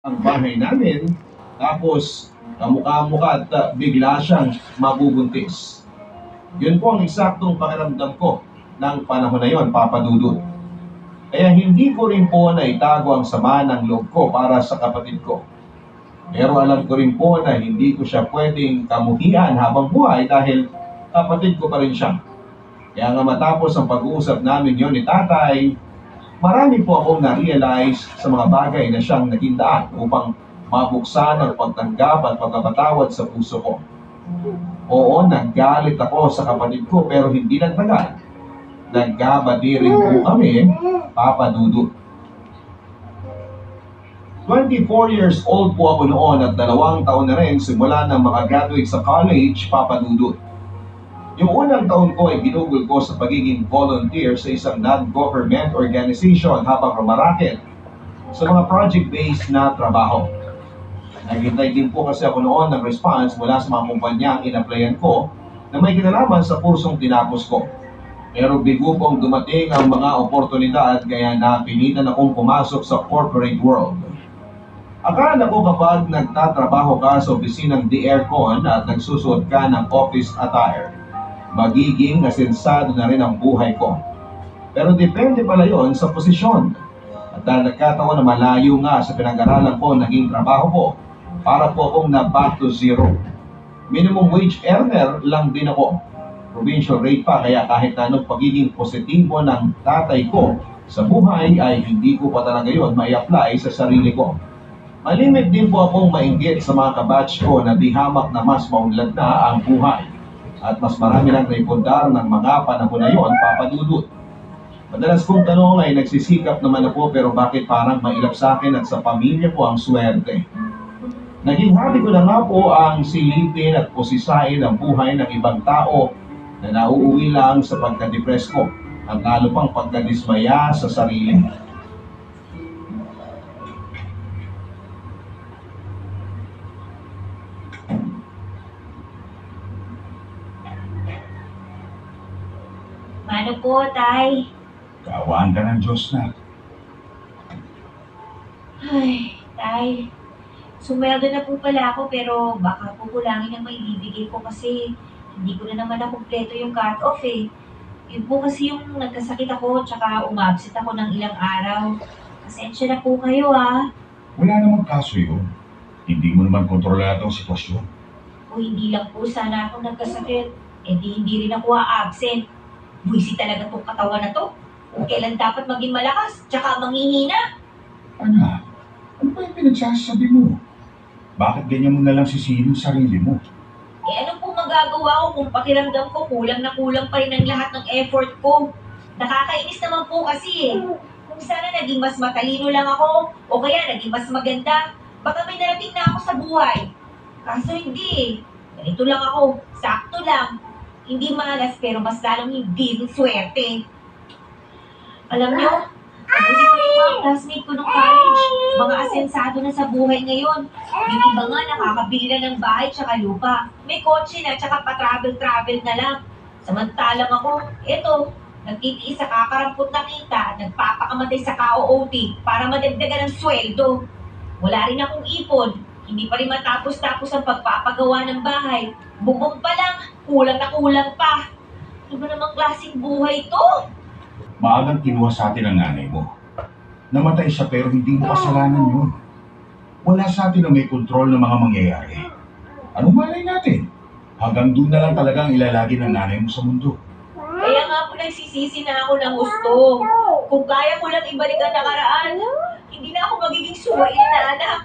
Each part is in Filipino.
ang bahay namin, tapos kamukha-mukha at bigla siyang mabubuntis. Yun po ang eksaktong pakiramdam ko ng panahon na yon, Papa Dudut. Kaya hindi ko rin po naitago ang sama ng loob ko para sa kapatid ko. Pero alam ko rin po na hindi ko siya pwedeng kamuhian habang buhay dahil kapatid ko pa rin siya. Kaya nga matapos ang pag-uusap namin yon ni tatay, marami po akong na-realize sa mga bagay na siyang naging daan upang mabuksan ang pagtanggap at pagkapatawad sa puso ko. Oo, naggalit ako sa kapatid ko pero hindi nagtagal. Nagkabati rin po kami, Papa Dudut. 24 years old po ako noon at 2 taon na rin simula nang makagraduate sa college, Papa Dudut. Yung unang taon ko ay ginugol ko sa pagiging volunteer sa isang non-government organization habang rumaraket sa mga project-based na trabaho. Naghintay din po kasi ako noon ng response mula sa mga kumpanyang in-applyan ko na may kinalaman sa kursong tinapos ko. Pero bigo pong dumating ang mga oportunidad kaya napilitan akong pumasok sa corporate world. Akala ko kapag nagtatrabaho ka sa opisinang di-aircon at nagsusuot ka ng office attire, magiging asensado na rin ang buhay ko. Pero depende pala yon sa posisyon. At dahil nagkataon na malayo nga sa pinag-aralan ko naging trabaho ko, para po akong na back to zero. Minimum wage earner lang din ako. Provincial rate pa kaya kahit anong pagiging positibo ng tatay ko sa buhay ay hindi ko pa talaga yon may-apply sa sarili ko. Malimit din po akong mainggit sa mga kabatch ko na di hamak na mas maunlad na ang buhay. At mas marami lang naipundar ng mga panahon na yon, Papa Dudut. Madalas kong tanong ay nagsisikap naman ako pero bakit parang mailap sa akin at sa pamilya ko ang swerte. Naging hobby ko na nga po ang silipin at pusisain ang buhay ng ibang tao na nauuwi lang sa pagka-depress ko at lalo pang pagka-dismaya sa sarili. Ano po, Tay? Kaawaan ka ng Diyos na. Ay, Tay. Sumweldo na po pala ako pero baka po kulangin ang maibibigay ko kasi hindi ko na naman nakumpleto yung cut-off eh. Yun po kasi yung nagkasakit ako tsaka umabsent ako ng ilang araw. Pasensya na po kayo ah. Wala namang kaso yun. Hindi mo naman kontrolado ang sitwasyon. O hindi lang po sana ako nagkasakit. Eh di hindi rin ako absent. Buwisi talaga tong katawan na to. Kung kailan dapat maging malakas tsaka manghihina. Anak, ano ba yung pinagsasabi mo? Bakit ganyan mo na lang sisihin ang sarili mo? Eh ano po magagawa ko kung pakiramdam ko kulang na kulang pa rin ang lahat ng effort ko? Nakakainis naman po kasi eh. Kung sana naging mas matalino lang ako o kaya naging mas maganda, baka may narating na ako sa buhay. Kaso hindi eh. Ganito lang ako, sakto lang. Hindi malas pero mas lalong hindi rin swerte. Alam nyo, mabuti pa yung mga classmate ko nung college. Mga asensado na sa buhay ngayon. Yung iba nga nakakabili na ng bahay tsaka lupa. May kotse na tsaka pa-travel-travel na lang. Samantalang ako, eto, nagtitiis sa kakarampot na kita at nagpapakamatay sa ka-OOT para madagdagan ng sweldo. Wala rin akong ipon. Hindi pa rin matapos-tapos ang pagpapagawa ng bahay. Bubong pa lang, kulang na kulang pa. Ano ba namang klaseng buhay to? Maagang kinuha sa atin ang nanay mo. Namatay siya pero hindi mo kasalanan yun. Wala sa atin na may kontrol ng mga mangyayari. Anong malay natin? Hanggang doon na lang talaga ang ilalagi ng nanay mo sa mundo. Kaya nga po nagsisisi na ako ng gusto. Kung kaya ko lang ibalik ang nakaraan, hindi na ako magiging suwain na anak.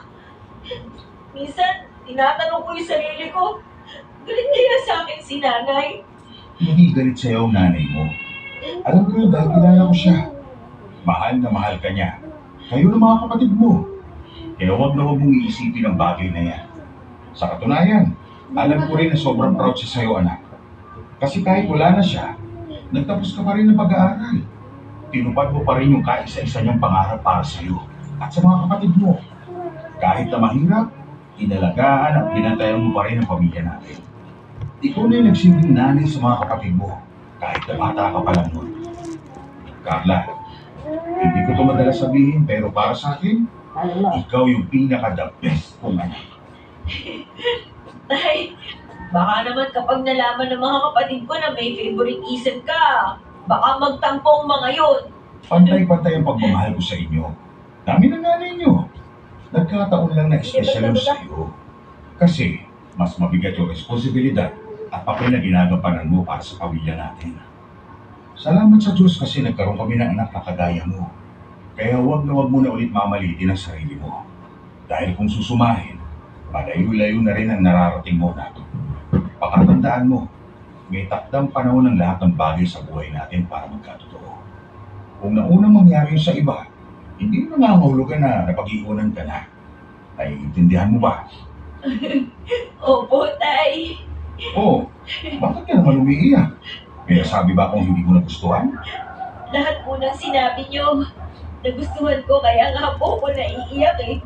Minsan, tinatanong ko yung sarili ko, galit kaya sa akin si nanay? Hindi galit sa'yo ang nanay mo. Alam ko yun dahil kilala ko siya. Mahal na mahal ka niya. Kayo ng mga kapatid mo. Kaya huwag na huwag mong iisipin ang bagay na yan. Sa katunayan, alam ko rin na sobrang proud siya sa'yo, anak. Kasi kahit wala na siya, nagtapos ka pa rin ng pag-aaral. Tinupad mo pa rin yung kaisa-isa niyang pangarap para sa'yo at sa mga kapatid mo. Kahit na mahirap, inalagaan at binantayan mo pa rin ang pamilya natin. Ikaw na yung nagsilbing nanay sa mga kapatid mo, kahit na bata ka pa lang nun. Carla, hindi ko ito madalas sabihin pero para sa akin, Ikaw yung pinaka-the best kong anak. Tay, baka naman kapag nalaman ng mga kapatid ko na may favoritism ka, baka magtampo ang mga yun. Pantay-pantay ang pagmamahal ko sa inyo. Dami ng nanay nyo. Nagkataon lang na espesyal sa iyo. Kasi, mas mabigat yung responsibilidad at papel na ginagampanan mo para sa pamilya natin. Salamat sa Diyos kasi nagkaroon kami ng anak na kagaya mo. Kaya huwag mo na ulit mamalitin ang sarili mo. Dahil kung susumahin, malayo-layo na rin ang nararating mo natin. Pakatandaan mo, may takdang panahon ng lahat ng bagay sa buhay natin para magkatotoo. Kung naunang mangyari sa iba, hindi mo nangangahulugan na napag-iunan ka na. Naiintindihan mo ba? Opo, Tay. Oo, bakit ka naman umiiyak? May nasabi ba akong hindi mo nagustuhan? Lahat po ng sinabi niyo, nagustuhan ko kaya nga po ako naiiyak eh.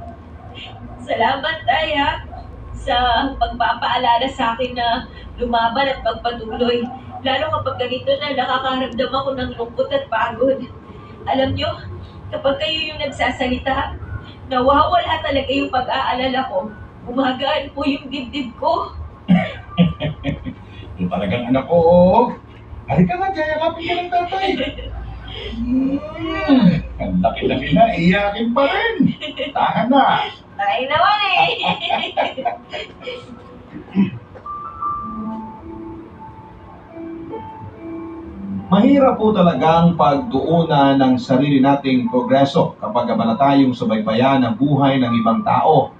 Salamat, Tay, ha, sa pagpapaalala sa akin na lumaban at magpatuloy. Lalo kapag ganito na nakakaramdam ako ng lungkot at pagod. Alam niyo, kapag kayo yung nagsasalita, nawawala talaga yung pag-aalala ko. Gumagaan po yung dibdib ko. Ito talagang anak ko, oo. Halika nga, yayakapin ka ng tatay. Ang laki-laki na, iyakin pa rin. Tahan na. Tayo naman eh. Mahirap po talagang pagtuunan ng sarili nating progreso kapag abala tayong subaybayan ang buhay ng ibang tao.